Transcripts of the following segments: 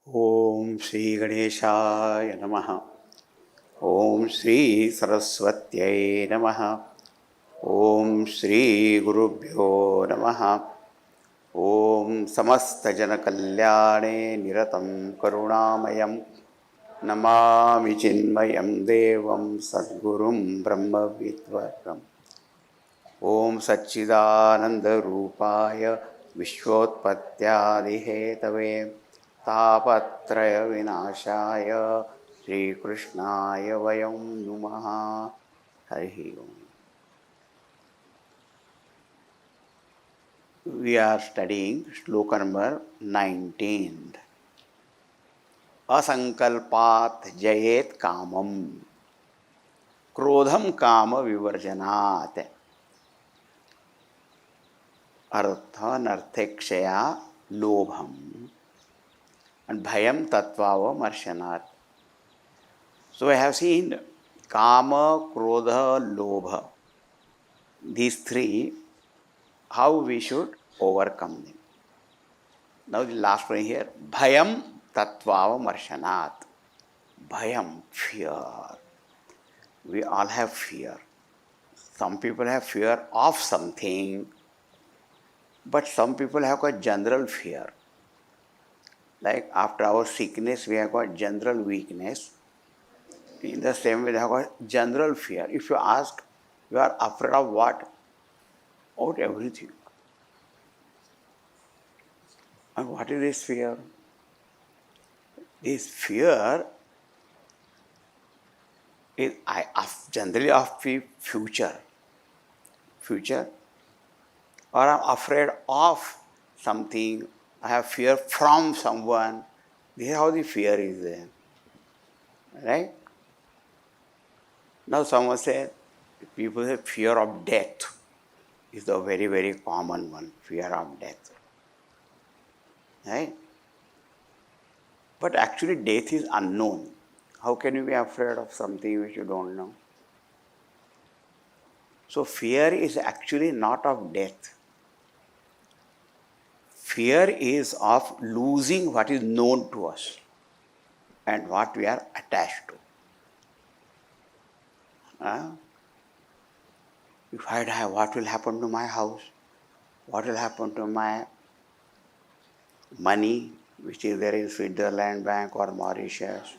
Om Shri Ganeshaya Namaha. Om Shri Saraswatyai Namaha. Om Shri Gurubhyo Namaha. Om Samasta Janakalyane Niratam Karunamayam Namami Chinmayam Devam Sadgurum Brahma Vidvaram. Om Satchidananda Rupaya Vishwotpattyadihetave Tapatraya Vinashaya Sri Krishnaya Vayam Numaha. Hari Om. We are studying shloka number 19. Asankalpat jayet kamam krodham kama vivarjanat. Artha narthekshaya lobham and bhayam tatvava marshanat. So I have seen kama, krodha, lobha. These three, how we should overcome them. Now the last one here, bhayam tatvava marshanat. Bhayam, fear. We all have fear. Some people have fear of something, but some people have got general fear. Like after our sickness, we have got general weakness. In the same way, they have got general fear. If you ask, you are afraid of what? Of everything. And what is this fear? This fear is generally of the future. Future. Or I'm afraid of something. I have fear from someone. This is how the fear is there. Right? Now someone said, people have fear of death. Is a very, very common one, fear of death. Right? But actually death is unknown. How can you be afraid of something which you don't know? So fear is actually not of death. Fear is of losing what is known to us and what we are attached to. If I die, what will happen to my house? What will happen to my money, which is there in Switzerland bank or Mauritius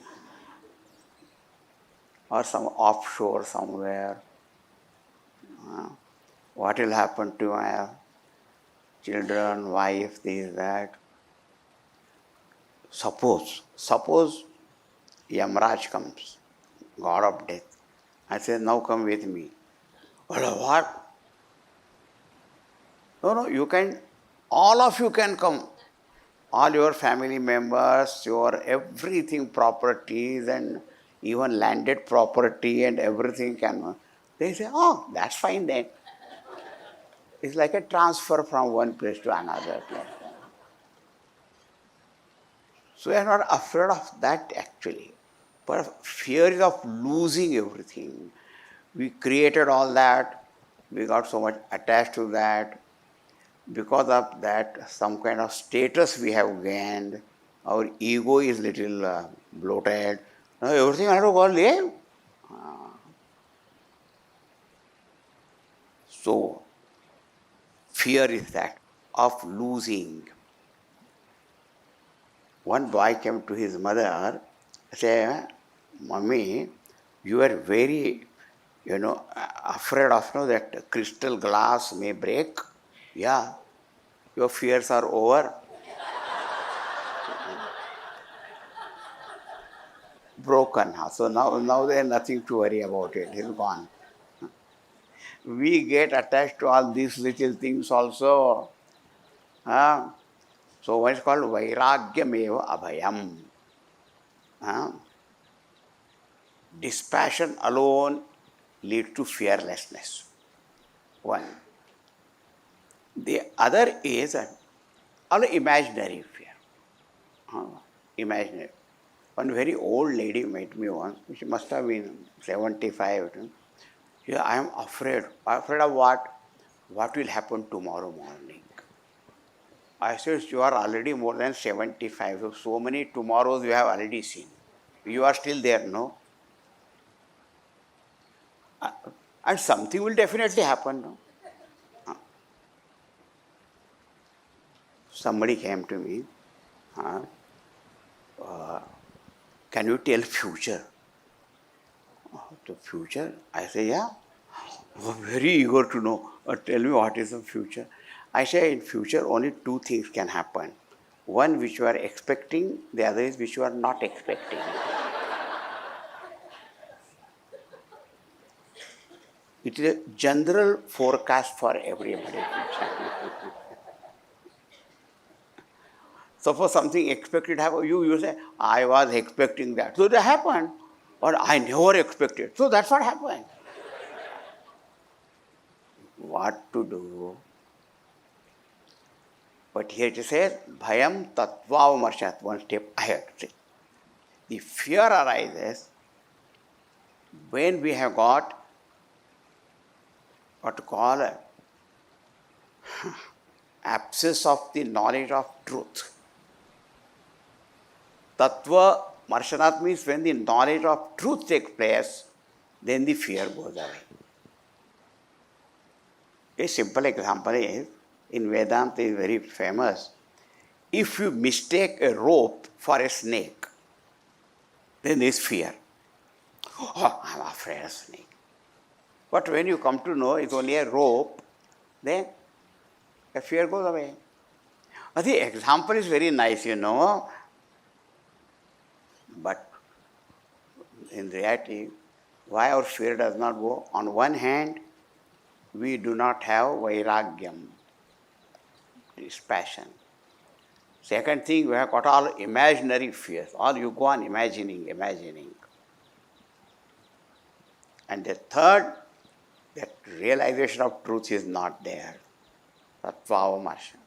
or some offshore somewhere? What will happen to my children, wife, this, that? Suppose Yamraj comes, God of death, and says, now come with me. Well, what? No, you can, all of you can come. All your family members, your everything, properties and even landed property and everything can. They say, oh, that's fine then. It's like a transfer from one place to another place. So we are not afraid of that actually. But fear is of losing everything. We created all that. We got so much attached to that. Because of that, some kind of status we have gained. Our ego is little bloated. Now everything I have to go live. So, fear is that of losing. One boy came to his mother, said, Mommy, you are very, afraid of that crystal glass may break. Yeah, your fears are over. Broken. So now there is nothing to worry about it. It's gone. We get attached to all these little things also. So what is called vairagyameva abhayam. Dispassion alone leads to fearlessness. One. The other is an imaginary fear. Imaginary. One very old lady met me once. She must have been 75. Yeah, I am afraid. Afraid of what? What will happen tomorrow morning? I said, you are already more than 75. So many tomorrows you have already seen. You are still there, no? Uh, And something will definitely happen, no? Somebody came to me, uh, can you tell future? The future? I say, yeah. Oh, very eager to know. Tell me what is the future. I say, in future only two things can happen. One which you are expecting, the other is which you are not expecting. It is a general forecast for everybody. Suppose something expected happen, you say, I was expecting that. So that happened. Or I never expected. So that's what happened. What to do? But here it says, bhayam tattvavimarshat, one step ahead. See, the fear arises when we have got what to call absence of the knowledge of truth. Tattva marshanat means when the knowledge of truth takes place, then the fear goes away. A simple example is, in Vedanta is very famous, if you mistake a rope for a snake, then there is fear. Oh, I'm afraid of snake. But when you come to know it's only a rope, then the fear goes away. The example is very nice, but in reality, why our fear does not go? On one hand, we do not have vairagyam, this passion. Second thing, we have got all imaginary fears. All you go on imagining. And the third, that realization of truth is not there. Tattvavimarsha.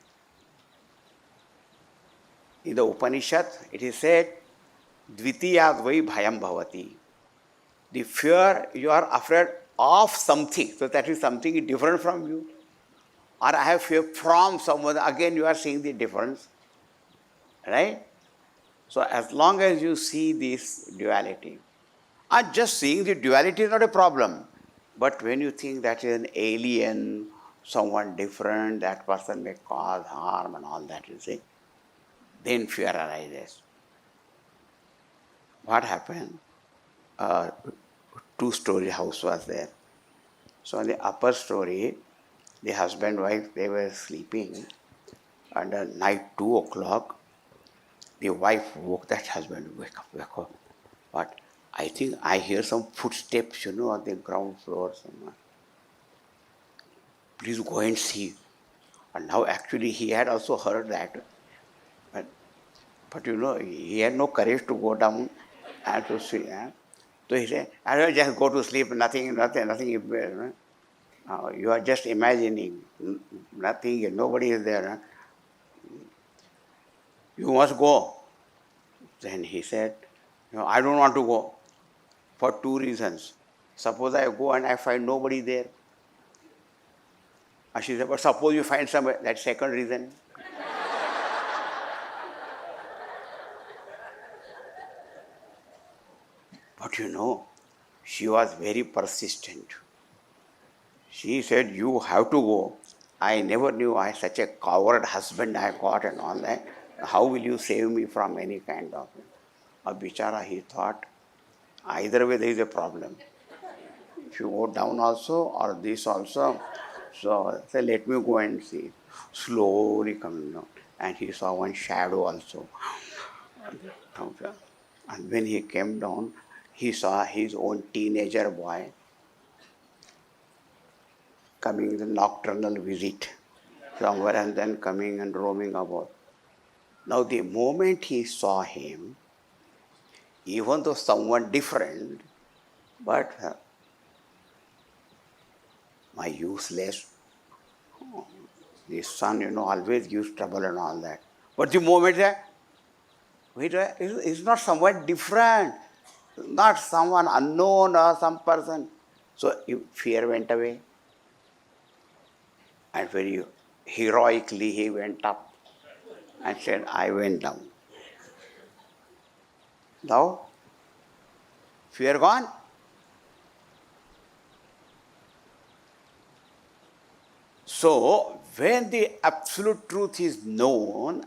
In the Upanishad, it is said, Dvitiyad vai bhayam bhavati. The fear, you are afraid of something. So that is something different from you. Or I have fear from someone. Again, you are seeing the difference. Right? So as long as you see this duality, and just seeing the duality is not a problem. But when you think that is an alien, someone different, that person may cause harm and all that, you see, then fear arises. What happened? Two-story house was there. So in the upper story, the husband and wife, they were sleeping, and at night 2 o'clock, the wife woke that husband, wake up. What? I think I hear some footsteps, on the ground floor somewhere. Please go and see. And now actually he had also heard that. But he had no courage to go down and to see. So he said, I don't just go to sleep, nothing. You are just imagining, nothing, nobody is there. You must go. Then he said, I don't want to go for 2 reasons. Suppose I go and I find nobody there. And she said, but suppose you find somebody, that's second reason. But she was very persistent. She said, you have to go. I never knew I such a coward husband I got and all that. How will you save me from any kind of... A bichara, he thought, either way there is a problem. If you go down also or this also, so say, let me go and see. Slowly coming down. And he saw one shadow also. And when he came down, he saw his own teenager boy coming the nocturnal visit somewhere and then coming and roaming about. Now the moment he saw him, even though someone different, but my useless, this son, always gives trouble and all that. But the moment that, wait, it's not someone different, not someone unknown or some person. So fear went away. And very heroically he went up and said, I went down. Now, fear gone? So, when the absolute truth is known,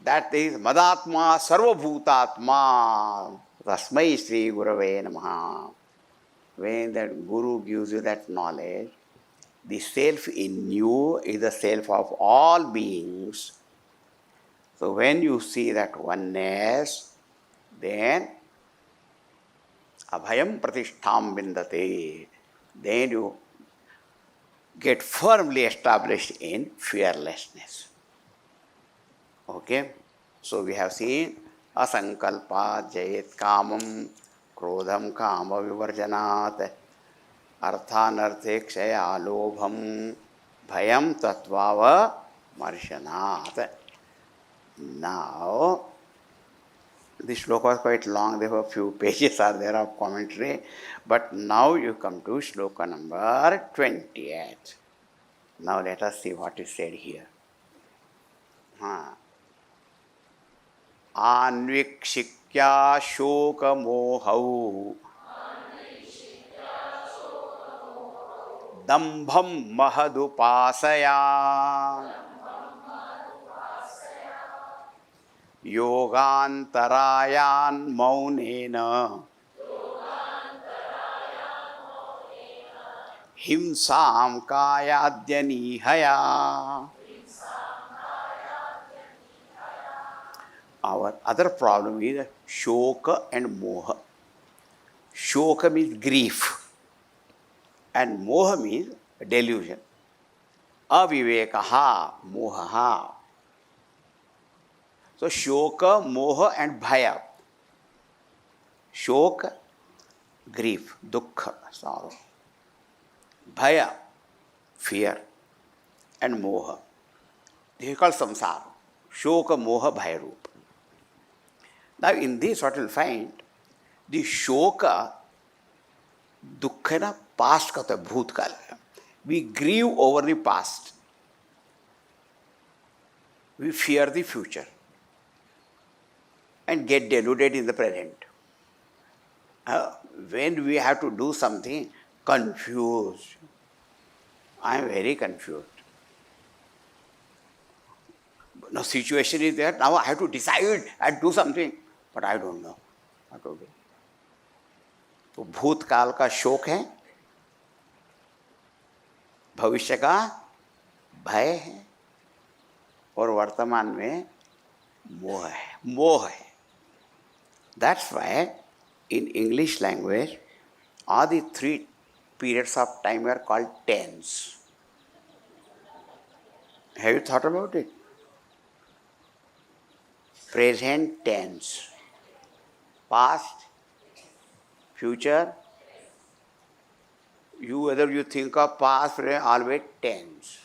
that is Madatma Sarvabhutatma Rasmai Sri Gurave Namaha. When that Guru gives you that knowledge, the self in you is the self of all beings. So when you see that oneness, then abhayam pratishtham vindate. Then you get firmly established in fearlessness. Okay? So we have seen asankalpa jayet kamam krodham kama vivarjanat अर्थानर्थे क्षयालोभम भयम तत्वाव मर्शनात्. Now, this shloka was quite long, there were a few pages are there of commentary, but now you come to shloka number 28. Now let us see what is said here. Anvikshikya shoka mohau दंभम महदुपासया योगांतरायान मौनेन हिंसां कायाद्यनीहया. Our other problem is shoka and moha. Shoka means grief. And moha means delusion. Avivekaha, mohaha. So shoka, moha and bhaya. Shoka, grief, dukkha, sorrow. Bhaya, fear. And moha. This is called samsara. Shoka, moha, bhaya rupa. Now in this what you will find, the shoka, दुख है ना past का तो भूतकाल है. We grieve over the past. We fear the future and get deluded in the present. When we have to do something, confused. I am very confused. Now situation is there, now I have to decide and do something, but I don't know what to do. तो भूतकाल का शोक है, भविष्य का भय है, और वर्तमान में मोह है. मोह है. That's why in English language all the three periods of time are called tense. Have you thought about it? Present tense, past, future. Whether you think of past, present, always tense.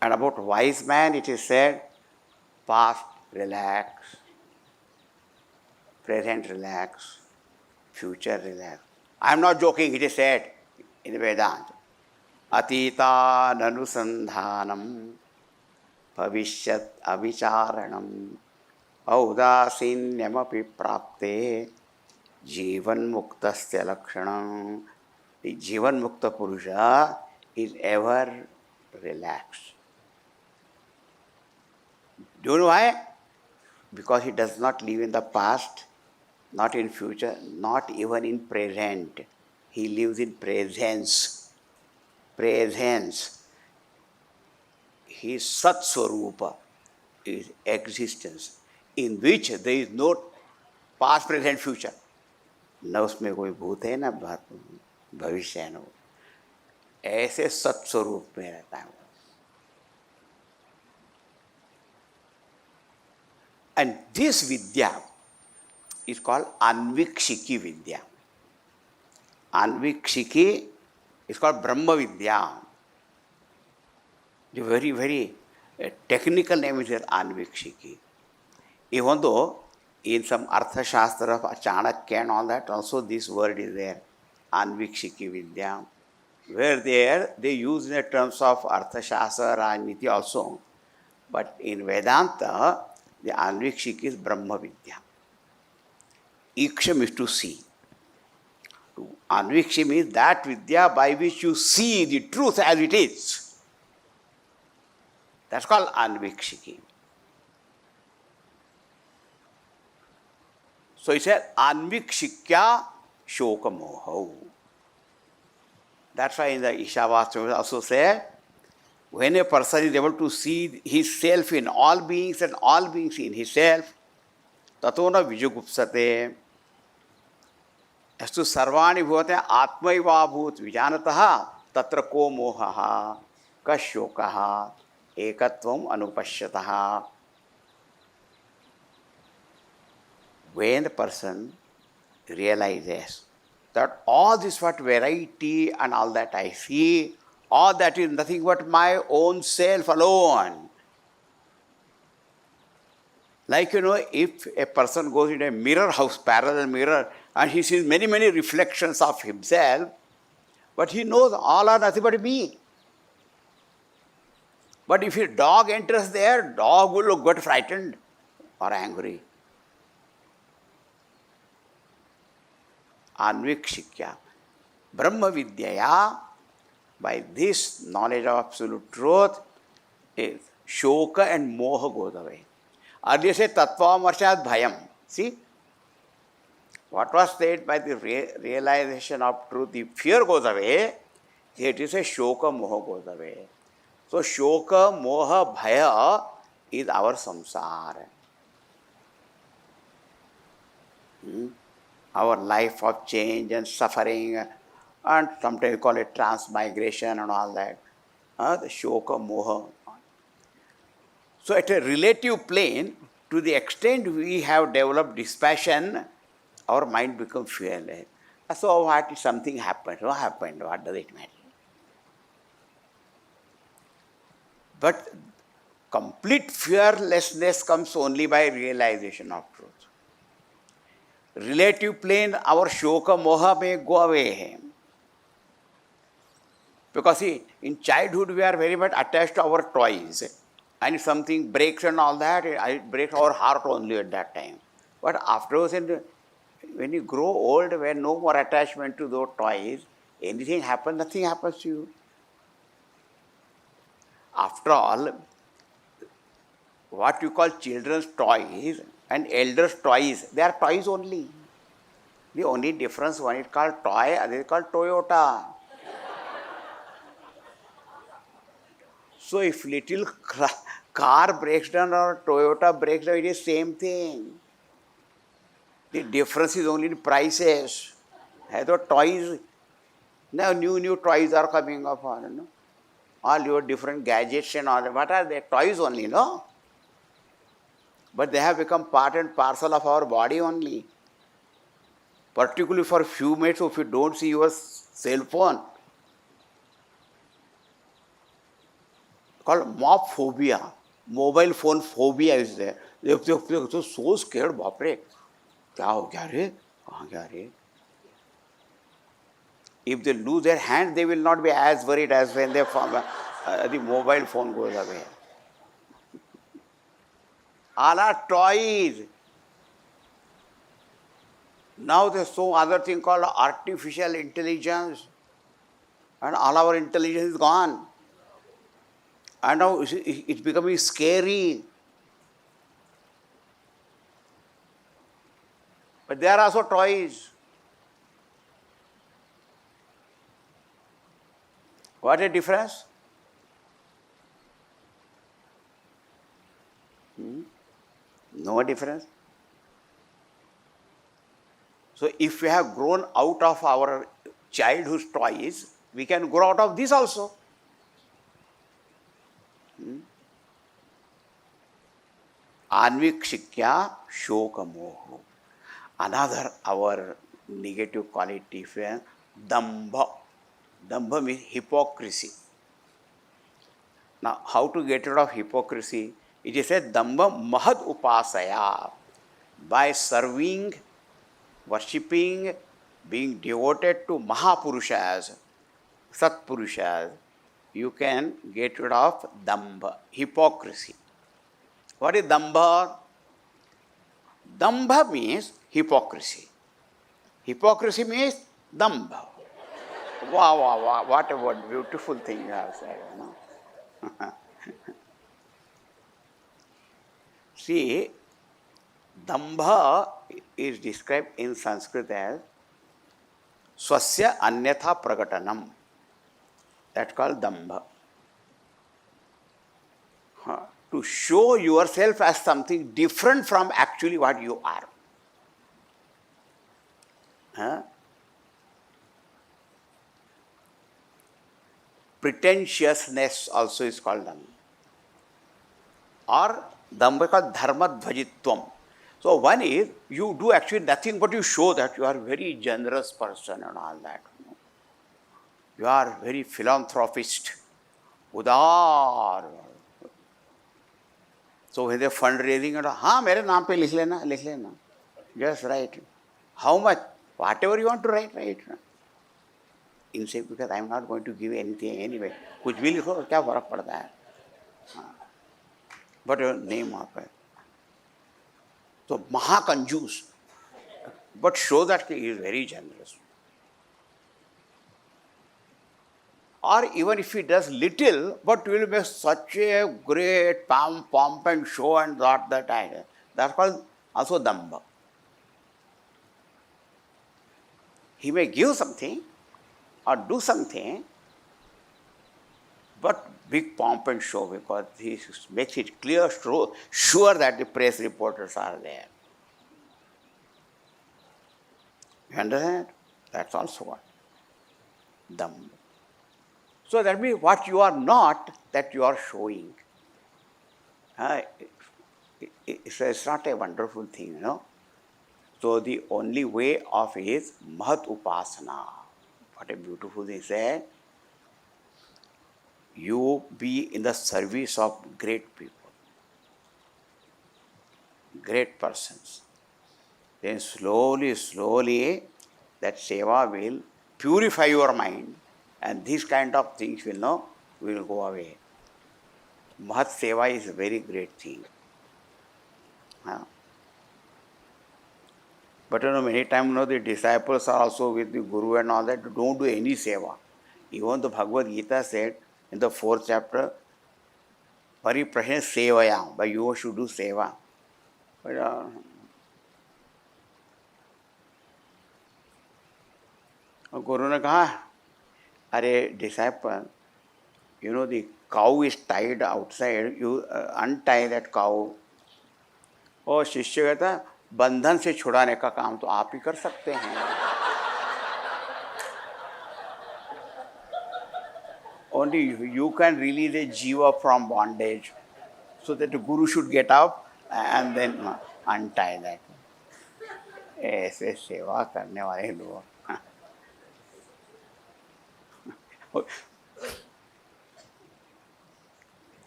And about wise man it is said, past relax, present relax, future relax. I am not joking, it is said in the Vedanta. Atita nanusandhanam bhavishyat avicharanam औदासीन्यमपि प्राप्ते जीवन मुक्तस्य लक्षणम. The जीवन मुक्त पुरुषा is ever relaxed. Do you know why? Because he does not live in the past, not in future, not even in present. He lives in presence. Presence. His Sat Swarupa is existence, in which there is no past, present, future. न उसमें कोई भूत है, न भविष्य है, न ऐसे सत्स्वरूप में रहता है. And this vidya is called Anvikshiki Vidya. Anvikshiki is called Brahma Vidya. The very, very technical name is Anvikshiki. Even though in some Artha Shastra of Chanakya and all that, also this word is there, Anvikshiki Vidya. where there they use the terms of Arthashastra, Rajniti also. But in Vedanta, the Anvikshik is Brahma Vidya. Iksham is to see. Anviksham is that Vidya by which you see the truth as it is. That's called Anvikshiki. So he said, Anvikshikya Shoka Moho. That's why in the Ishavasya also said, when a person is able to see his self in all beings and all beings in himself, tatona vijugupsate, astu sarvani bhavate atmaiva bhut vijanataha tatra ko mohaha kashokaha ekatvam anupashyataha. When the person realizes that all this what variety and all that I see, all that is nothing but my own self alone. Like, if a person goes into a mirror house, parallel mirror, and he sees many, many reflections of himself, but he knows all are nothing but me. But if a dog enters there, dog will get frightened or angry. Anvikshikya. Brahma Vidyaya, by this knowledge of absolute truth, is shoka and moha goes away. Earlier said tattva marshat bhayam. See? What was said by the realization of truth, the fear goes away. Here it is a shoka moha goes away. So shoka moha bhaya is our samsara. Our life of change and suffering, and sometimes we call it transmigration and all that. The shoka moha. So at a relative plane, to the extent we have developed dispassion, our mind becomes fearless. So what if something happened? What happened? What does it matter? But complete fearlessness comes only by realization of truth. Relative plane, our shoka moha may go away. Because see, in childhood we are very much attached to our toys. And if something breaks and all that, it breaks our heart only at that time. But afterwards, when you grow old, when no more attachment to those toys, anything happens, nothing happens to you. After all, what you call children's toys and elders' toys, they are toys only. The only difference, one is called toy, other is called Toyota. So if little car breaks down or Toyota breaks down, it is same thing. The difference is only in prices. As the toys, now new toys are coming up. All your different gadgets and all, what are they? Toys only, no? But they have become part and parcel of our body only. Particularly for few minutes, if you don't see your cell phone, called mob phobia, mobile phone phobia is there. They're so scared, bapre. Kya ho gaya re? Kahan gaya re? If they lose their hand, they will not be as worried as when the mobile phone goes away. All are toys. Now there's some other thing called artificial intelligence, and all our intelligence is gone. And now it's becoming scary. But they are also toys. What a difference? No difference. So if we have grown out of our childhood toys, we can grow out of this also. Anvikshikya shoka moho. Another our negative quality is dambha. Dambha means hypocrisy. Now, how to get rid of hypocrisy? It is said dambha mahad upasaya. By serving, worshipping, being devoted to Mahapurushas, Satpurushas, you can get rid of dambha, hypocrisy. What is dambha? Dambha means hypocrisy. Hypocrisy means dambha. Wow, wow, wow, what a beautiful thing you have said, See, dambha is described in Sanskrit as swasya anyatha pragatanam. That's called dambha. To show yourself as something different from actually what you are. Pretentiousness also is called dambha. Or dambha is called dharmadvajitvam. So one is you do actually nothing but you show that you are a very generous person and all that. You are very philanthropist, udar. So when they fundraising, हाँ मेरे नाम पे लिख लेना, just write. How much? Whatever you want to write, write. इनसे because I am not going to give anything anyway. कुछ भी लिखो क्या फर्क पड़ता है? But your name आप है. So महाकंजूस, but show that he is very generous. Or even if he does little, but will make such a great pomp and show and that idea. That's called also dambha. He may give something or do something, but big pomp and show because he makes it clear, sure that the press reporters are there. You understand? That's also what? Dambha. So that means what you are not, that you are showing. It's not a wonderful thing, So the only way of is Mahat Upasana. What a beautiful thing said. You be in the service of great people, great persons. Then slowly, that seva will purify your mind. And these kind of things will go away. Mahat Seva is a very great thing. But many times the disciples are also with the Guru and all that, don't do any seva. Even the Bhagavad Gita said in the 4th chapter, Pariprashna Sevaya, but you should do seva. But Guru ne kaha, Are disciple, the cow is tied outside, you untie that cow. और शिष्य कहता है बंधन से छुड़ाने का काम तो आप ही कर सकते हैं. Only you can release a jiva from bondage, so that the Guru should get up and then untie that. ऐसे सेवा करने वाले लोग.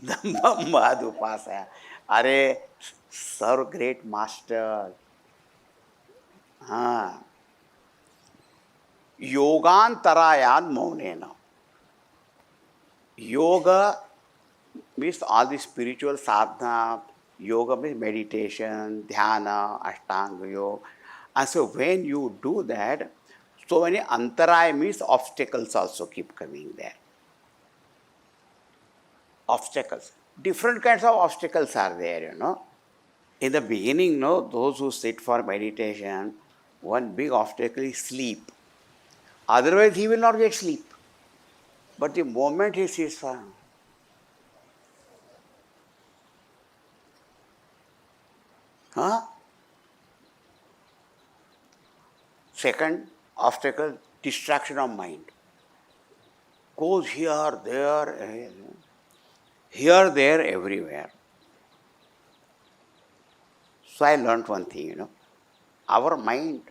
Dambha Upasaya. Are serve great master. Yogantarayan maunena. Yoga means all the spiritual sadhana. Yoga means meditation, dhyana, ashtanga yoga. And so when you do that, so many antaraya means obstacles also keep coming there. Obstacles. Different kinds of obstacles are there, In the beginning, those who sit for meditation, one big obstacle is sleep. Otherwise, he will not get sleep. But the moment he sits for, Second obstacle, distraction of mind. Goes here, there, everywhere. So I learned one thing, Our mind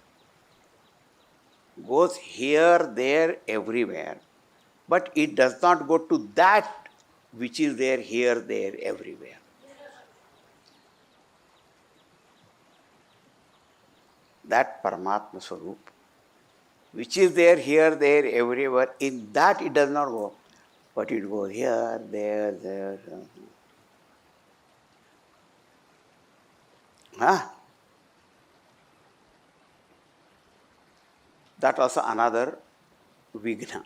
goes here, there, everywhere, but it does not go to that which is there, here, there, everywhere. That Paramatma Swarup, which is there, here, there, everywhere. In that it does not go, but it goes here, there, there. Huh? That also another vigna.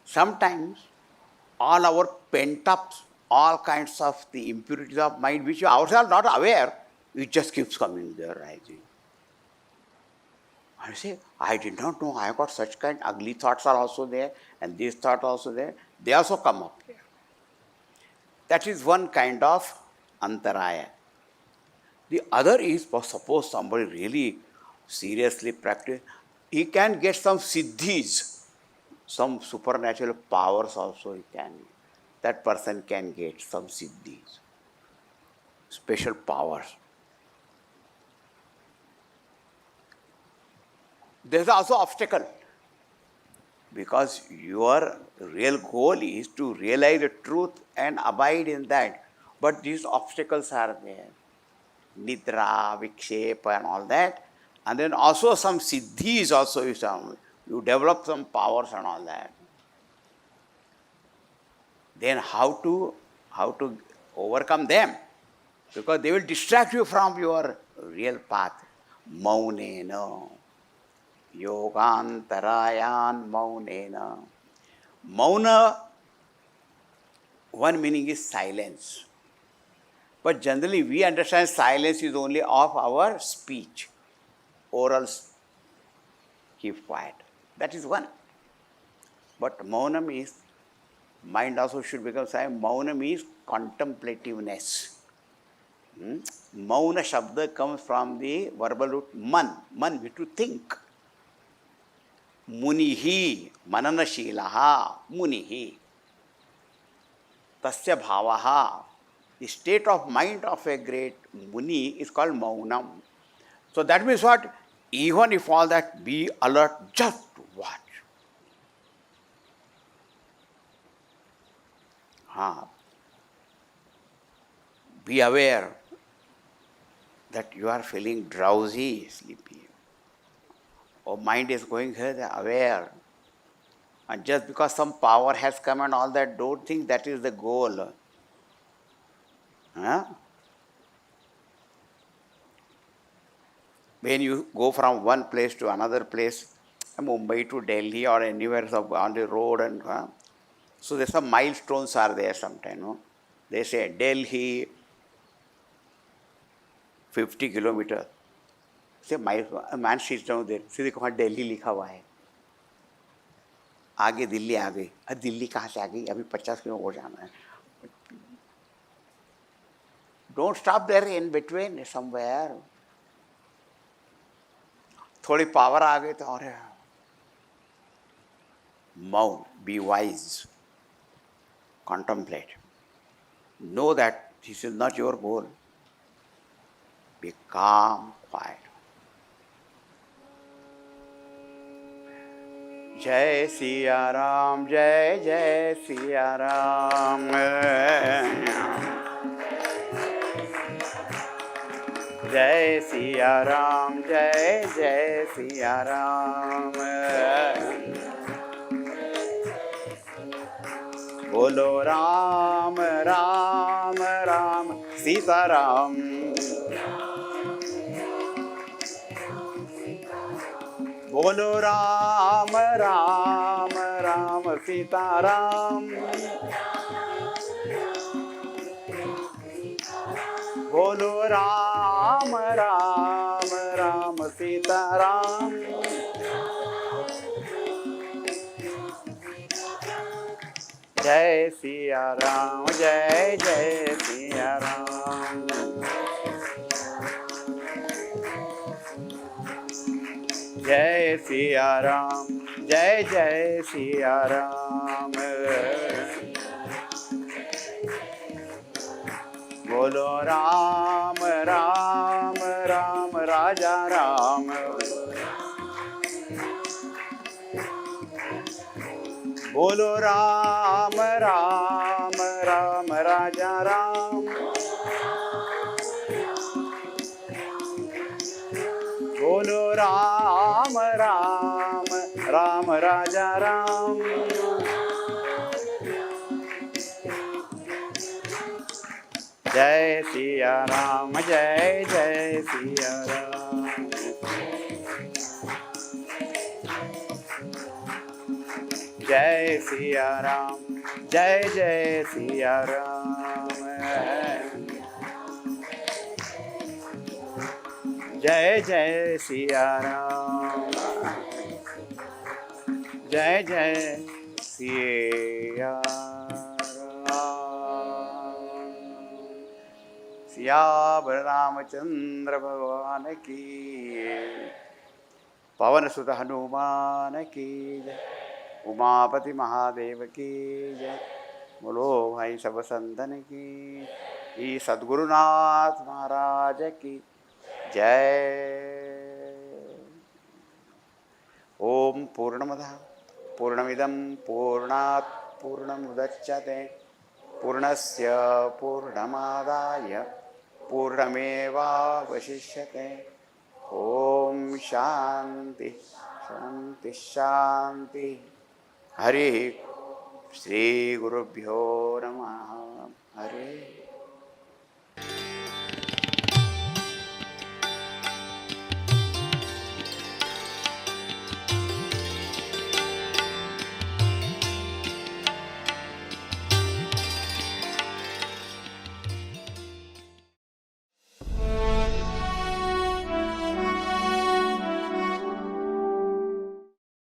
Sometimes all our pent-up, all kinds of the impurities of mind, which you ourselves not aware, it just keeps coming there, rising. I say, I did not know I got such kind, ugly thoughts are also there, and these thoughts also there. They also come up here. That is one kind of antaraya. The other is, suppose somebody really seriously practice, he can get some siddhis, some supernatural powers also he can. That person can get some siddhis, special powers. There is also obstacle, because your real goal is to realize the truth and abide in that. But these obstacles are there. Nidra, Vikshepa and all that. And then also some siddhis also you develop some powers and all that. Then how to overcome them? Because they will distract you from your real path. Maunena. Yogantarayan maunena. Mauna, one meaning is silence. But generally we understand silence is only of our speech. Oral, keep quiet. That is one. But maunam is, mind also should become silent. Maunam is contemplativeness. Mauna shabda comes from the verbal root man. Man means to think. Munihi, mananashilaha, munihi. Tasya bhavaha. The state of mind of a great muni is called maunam. So that means what? Even if all that, be alert, just watch. Be aware that you are feeling drowsy, sleepy. Or mind is going here, aware. And just because some power has come and all that, don't think that is the goal. When you go from one place to another place, Mumbai to Delhi or anywhere on the road, and so there's some milestones are there sometimes. No? They say Delhi, 50 kilometers. Say a man sits down there. See, देखो Delhi लिखा हुआ है. आगे दिल्ली आ गई. अब दिल्ली कहाँ से आ गई? अभी 50 किलोमीटर हो जाना है. Don't stop there in between somewhere. थोड़ी पावर आ गई तो और मौन, be wise, contemplate. Know that this is not your goal. Be calm, quiet. Jai Siya Ram, Jai Jai Siya Ram. Jai Siya Ram, Jai Jai Siya Ram. Bolo Ram, Ram, Ram, Sita Ram. Bolo Ram, Ram, Ram, Sita Ram. Bolo Ram, Ram, Ram, Sita Ram. Jai Siya Ram, Jai Jai Siya Ram. Jai Siya Ram, Jai Jai Siya Ram. Bolo Ram, Ram, Ram, Raja Ram. Bolo Ram, Ram, Ram, Raja Ram. Bolo Ram, Ram, Ram राजा राम। जय सिया राम, जय जय सिया राम। जय सिया राम, जय जय सिया राम। जय जय सिया राम, जय जय सिया राम। सियावर रामचंद्र भगवान की, पवन सुत हनुमान की जय, उमापति महादेव की जय। बोलो भाई सब संतन की, ई सद्गुरुनाथ महाराज की जय। ओम पूर्णमदः पूर्णमिदं पूर्णात् पूर्णमुदच्यते पूर्णस्य पूर्णमादाय पूर्णमेवावशिष्यते। ओम शांति शांति शांति। हरि श्री गुरुभ्यो नमः। हरि